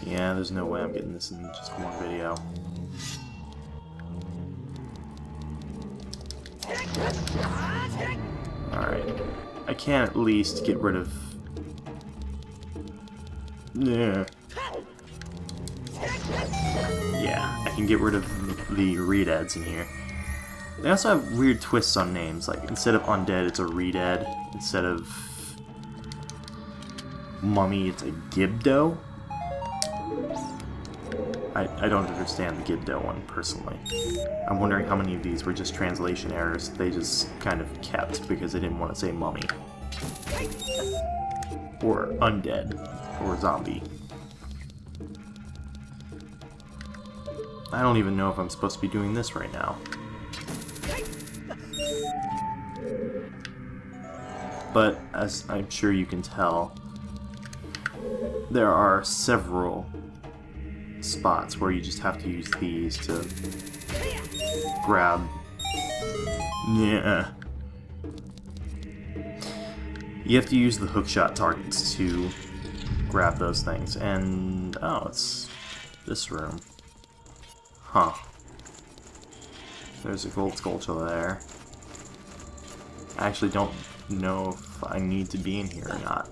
Yeah, there's no way I'm getting this in just one video. Alright. I can at least get rid of... Yeah, I can get rid of the Redeads in here. They also have weird twists on names, like instead of Undead, it's a Redead. Instead of Mummy, it's a Gibdo. I don't understand the Gibdo one, personally. I'm wondering how many of these were just translation errors they just kind of kept because they didn't want to say Mummy. Or Undead. Or Zombie. I don't even know if I'm supposed to be doing this right now. But, as I'm sure you can tell, there are several spots where you just have to use these to grab. Yeah. You have to use the hookshot targets to grab those things, and oh, it's this room. Huh. There's a gold sculpture there. I actually don't know if I need to be in here or not.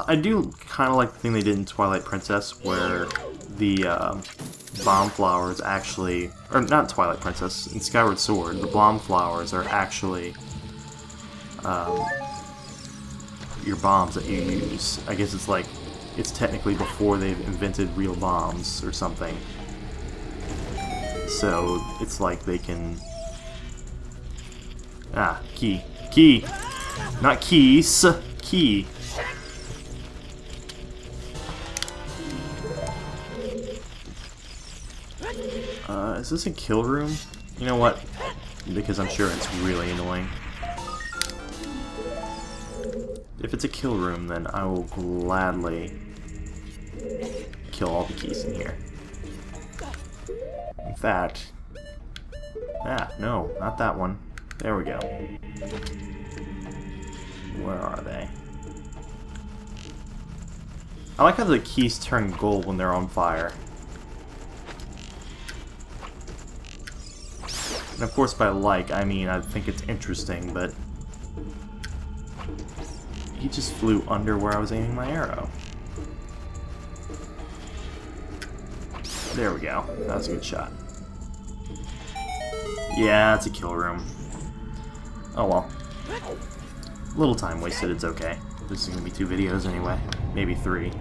I do kind of like the thing they did in Twilight Princess, where the bomb flowers actually, or not Twilight Princess, in Skyward Sword, the bomb flowers are actually your bombs that you use. I guess it's like, it's technically before they've invented real bombs or something. So it's like they can... Ah, key. Key! Not keys! Key! Is this a kill room? You know what? Because I'm sure it's really annoying. If it's a kill room, then I will gladly kill all the keys in here. In fact... Ah, no, not that one. There we go. Where are they? I like how the keys turn gold when they're on fire. And of course by like, I mean I think it's interesting, but... He just flew under where I was aiming my arrow. There we go. That was a good shot. Yeah, it's a kill room. Oh well. Little time wasted, it's okay. This is gonna be 2 videos anyway. Maybe 3.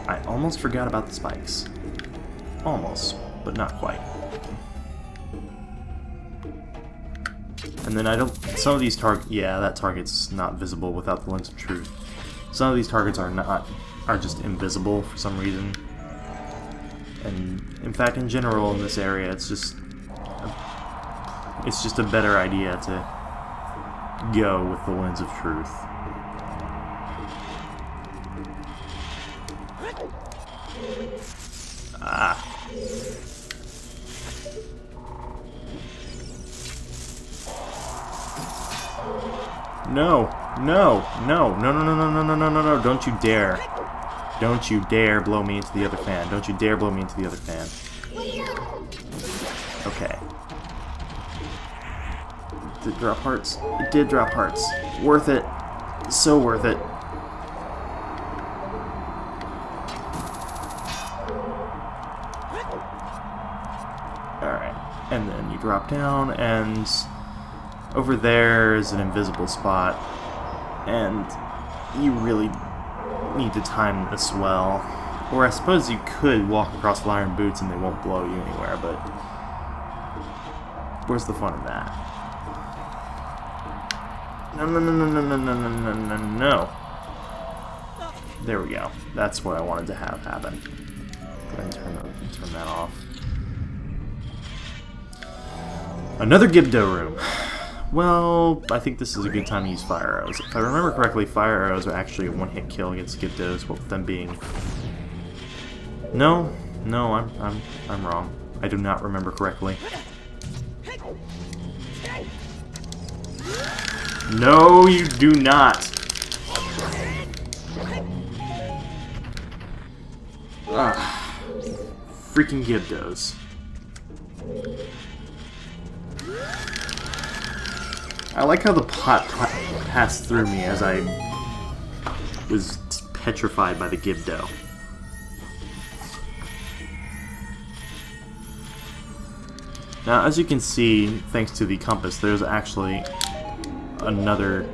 I almost forgot about the spikes. Almost, but not quite. And then I don't... Some of these targets... Yeah, that target's not visible without the lens of truth. Some of these targets are not... are just invisible for some reason. And, in fact, in general in this area, it's just... It's just a better idea to go with the lens of truth. Ah. No, no, no, no, no, no, no, no, no, no, no, no, don't you dare. Don't you dare blow me into the other fan. Don't you dare blow me into the other fan. Okay. Did it drop hearts? It did drop hearts. Worth it. So worth it. Alright. And then you drop down, and over there is an invisible spot. And you really need to time this well. Or I suppose you could walk across the iron boots and they won't blow you anywhere, but where's the fun of that? No, no, no, no, no, no, no, no, no, no, no. There we go. That's what I wanted to have happen. Go ahead and turn that off. Another Gibdo room. Well, I think this is a good time to use fire arrows. If I remember correctly, fire arrows are actually a one-hit kill against Gibdos, with them being... No, no, I'm wrong. I do not remember correctly. No, you do not. Freaking Gibdos. I like how the pot passed through me as I was petrified by the Gibdo. Now, as you can see, thanks to the compass, there's actually another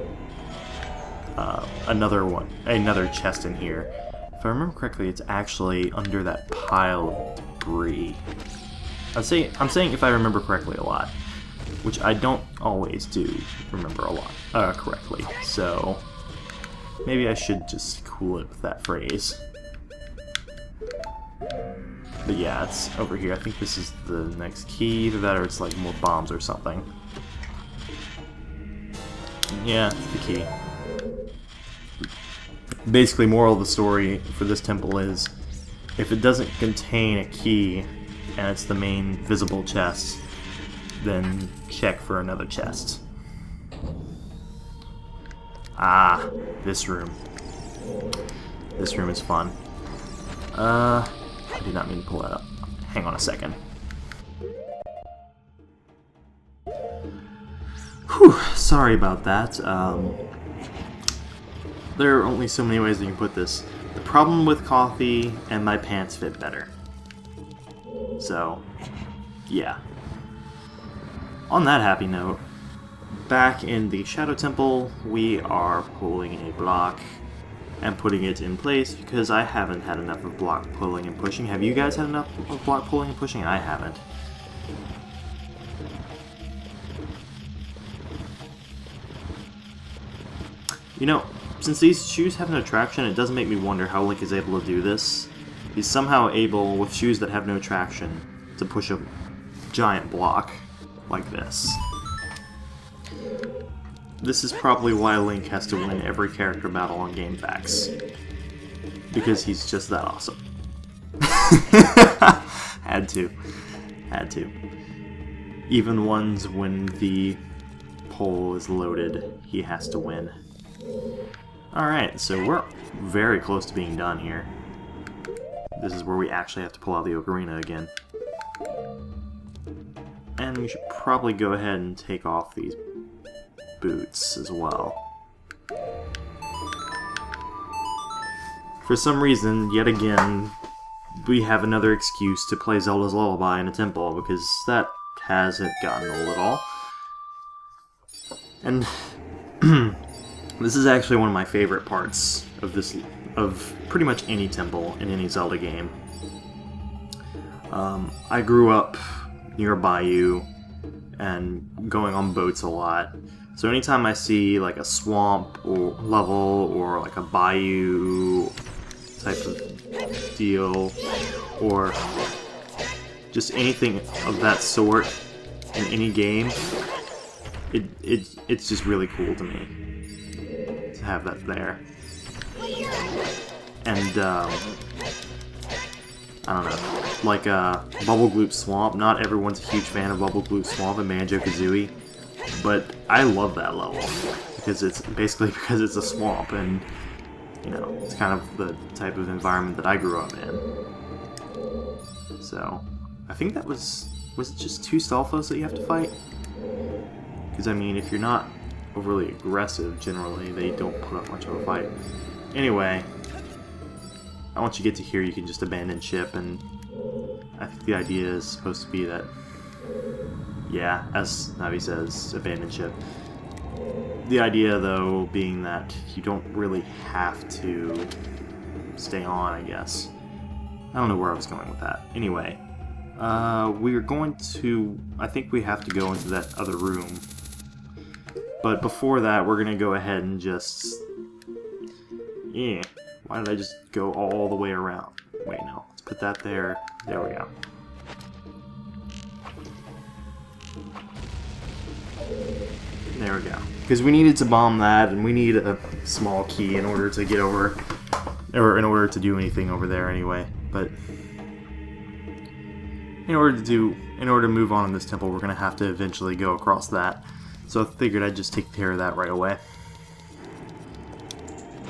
chest in here. If I remember correctly, it's actually under that pile of debris. I'm saying if I remember correctly a lot, which I don't always do remember a lot correctly. So maybe I should just cool it with that phrase. But yeah, it's over here. I think this is the next key. Either that or it's like more bombs or something. Yeah, it's the key. Basically, moral of the story for this temple is, if it doesn't contain a key, and it's the main visible chest, then check for another chest. Ah, this room. This room is fun. I did not mean to pull that up. Hang on a second. Whew, sorry about that. There are only so many ways you can put this. The problem with coffee and my pants fit better. So, yeah. On that happy note, back in the Shadow Temple, we are pulling a block and putting it in place because I haven't had enough of block pulling and pushing. Have you guys had enough of block pulling and pushing? I haven't. You know, since these shoes have no traction, it does make me wonder how Link is able to do this. He's somehow able, with shoes that have no traction, to push a giant block like this. This is probably why Link has to win every character battle on GameFAQs. Because he's just that awesome. Had to. Even ones when the pole is loaded, he has to win. Alright, so we're very close to being done here. This is where we actually have to pull out the Ocarina again. And we should probably go ahead and take off these boots as well. For some reason, yet again, we have another excuse to play Zelda's Lullaby in a temple, because that hasn't gotten old at all. And this is actually one of my favorite parts of pretty much any temple in any Zelda game. I grew up near a bayou and going on boats a lot. So anytime I see like a swamp or level or like a bayou type of deal or just anything of that sort in any game, it's just really cool to me to have that there. And I don't know, like Bubble Gloop Swamp. Not everyone's a huge fan of Bubble Gloop Swamp and Banjo-Kazooie, but I love that level because it's basically because it's a swamp, and you know, it's kind of the type of environment that I grew up in. So I think that was it just 2 Stalfos that you have to fight? Because I mean, if you're not overly aggressive, generally they don't put up much of a fight. Anyway, once you get to here, you can just abandon ship, and I think the idea is supposed to be that, yeah, as Navi says, abandon ship. The idea, though, being that you don't really have to stay on, I guess. I don't know where I was going with that. Anyway, we're going to, I think we have to go into that other room. But before that, we're going to go ahead and just, yeah. Why did I just go all the way around? Wait, no. Let's put that there. There we go. There we go. Because we needed to bomb that, and we need a small key in order to get over, or in order to do anything over there anyway. But in order to move on in this temple, we're gonna have to eventually go across that. So I figured I'd just take care of that right away.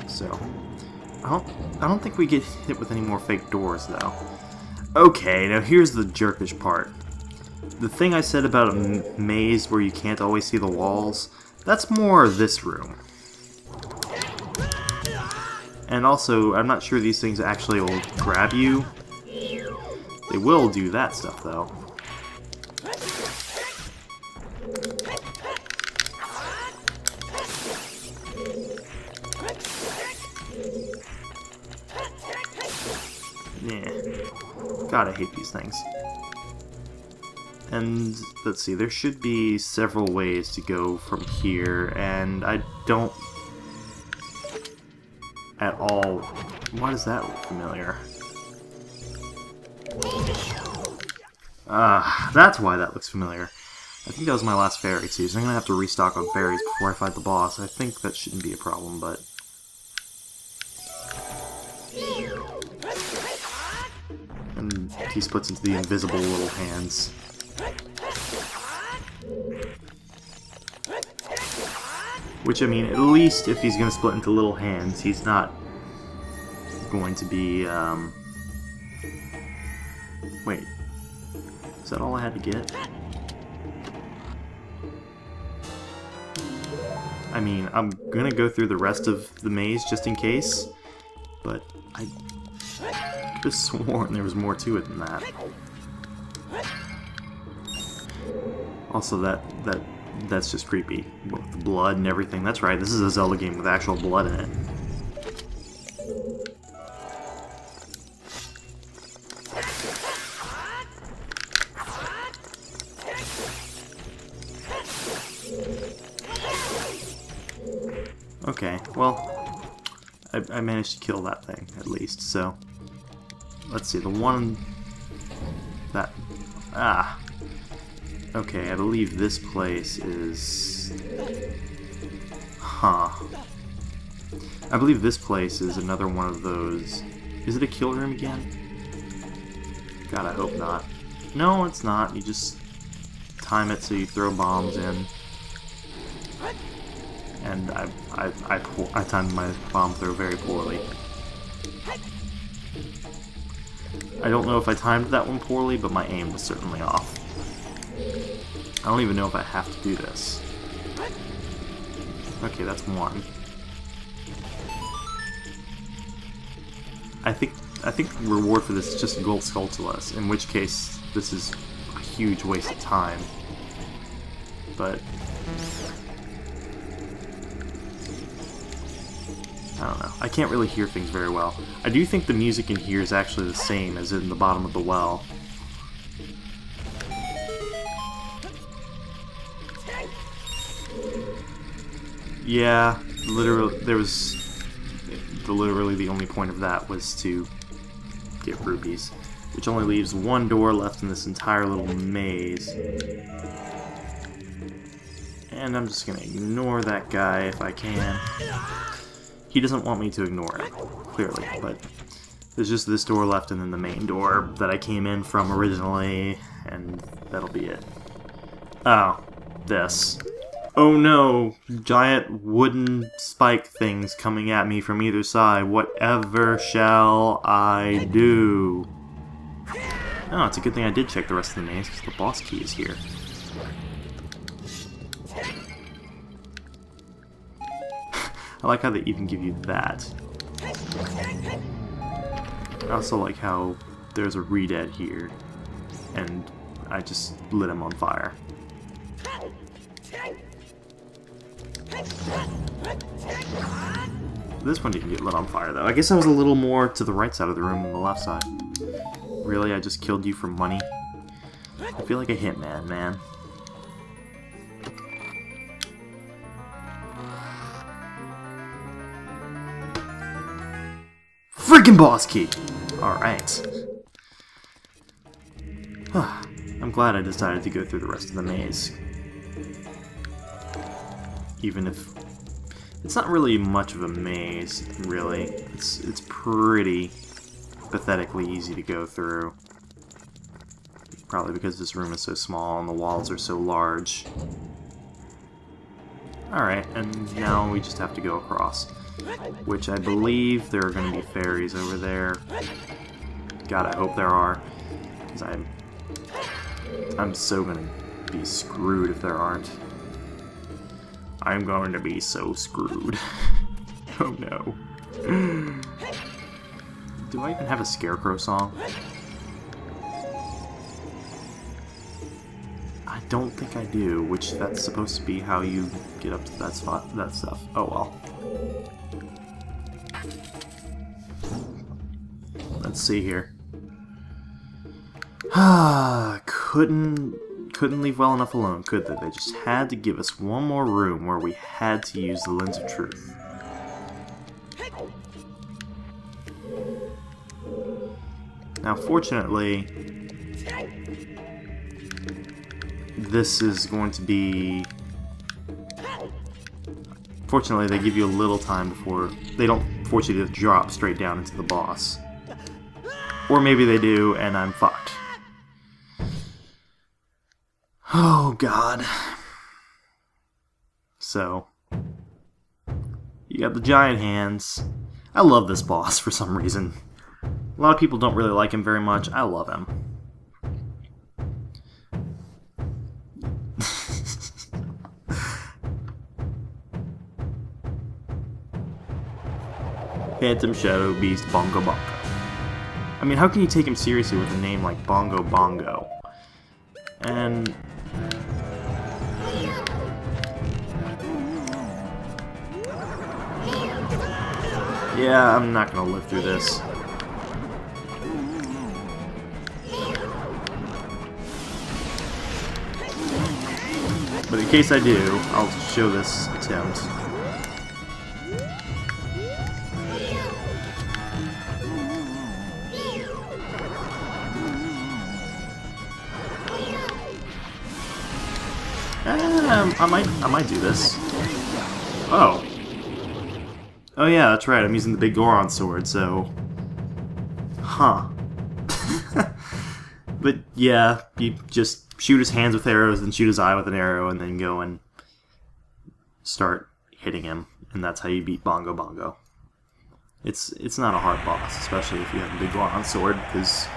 So. I don't think we get hit with any more fake doors, though. Okay, now here's the jerkish part. The thing I said about a maze where you can't always see the walls, that's more this room. And also, I'm not sure these things actually will grab you. They will do that stuff, though. Yeah. God, I hate these things. And let's see, there should be several ways to go from here, and I don't at all. Why does that look familiar? That's why that looks familiar. I think that was my last fairy too, so I'm gonna have to restock on fairies before I fight the boss. I think that shouldn't be a problem, but... And he splits into the invisible little hands. Which, I mean, at least if he's gonna split into little hands, he's not going to be, Wait. Is that all I had to get? I mean, I'm gonna go through the rest of the maze just in case, but I could have sworn there was more to it than that. Also, that's just creepy. With the blood and everything. That's right, this is a Zelda game with actual blood in it. Okay, well, I managed to kill that thing, at least, so... Let's see, the one... that... Okay, I believe this place is... Huh. I believe this place is another one of those... Is it a kill room again? God, I hope not. No, it's not. You just time it so you throw bombs in. And I timed my bomb throw very poorly. I don't know if I timed that one poorly, but my aim was certainly off. I don't even know if I have to do this. Okay, that's one. I think the reward for this is just a gold Skulltulus, in which case this is a huge waste of time. But I don't know. I can't really hear things very well. I do think the music in here is actually the same as in the bottom of the well. Yeah, literally, literally the only point of that was to get rupees, which only leaves one door left in this entire little maze. And I'm just gonna ignore that guy if I can. He doesn't want me to ignore him, clearly, but there's just this door left and then the main door that I came in from originally, and that'll be it. Oh, this. Oh no, giant wooden spike things coming at me from either side. Whatever shall I do? Oh, it's a good thing I did check the rest of the maze, because the boss key is here. I like how they even give you that. I also like how there's a Redead here, and I just lit him on fire. This one didn't get lit on fire, though. I guess I was a little more to the right side of the room than the left side. Really? I just killed you for money? I feel like a hitman, man. Freaking boss key! Alright. I'm glad I decided to go through the rest of the maze. Even if it's not really much of a maze, really. It's pretty pathetically easy to go through. Probably because this room is so small and the walls are so large. Alright, and now we just have to go across. which I believe there are going to be fairies over there. God, I hope there are, because I'm so going to be screwed if there aren't. I'm going to be so screwed. Oh no. Do I even have a Scarecrow song? I don't think I do, which that's supposed to be how you get up to that spot, that stuff. Oh well. Let's see here. Couldn't leave well enough alone, could they? They just had to give us one more room where we had to use the Lens of Truth. Now, fortunately, this is going to be... Fortunately, they give you a little time before... They don't force you to drop straight down into the boss. Or maybe they do, and I'm fucked. Oh, God. So, you got the giant hands. I love this boss for some reason. A lot of people don't really like him very much. I love him. Phantom Shadow Beast Bongo Bongo. I mean, how can you take him seriously with a name like Bongo Bongo? And... yeah, I'm not gonna live through this. But in case I do, I'll show this attempt. I might do this. Oh. Oh yeah, that's right, I'm using the big Goron sword, so... Huh. But yeah, you just shoot his hands with arrows, then shoot his eye with an arrow, and then go and start hitting him, and that's how you beat Bongo Bongo. It's not a hard boss, especially if you have a big Goron sword, because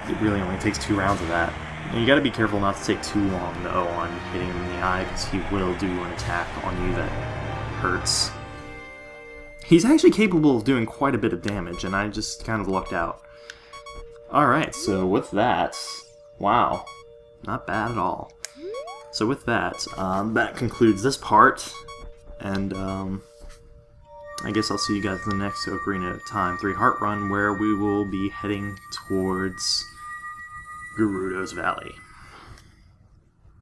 it really only takes 2 rounds of that. And you gotta be careful not to take too long, though, on hitting him in the eye, because he will do an attack on you that hurts. He's actually capable of doing quite a bit of damage, and I just kind of lucked out. Alright, so with that... Wow. Not bad at all. So with that, that concludes this part, and I guess I'll see you guys in the next Ocarina of Time 3 Heart Run, where we will be heading towards Gerudo's Valley.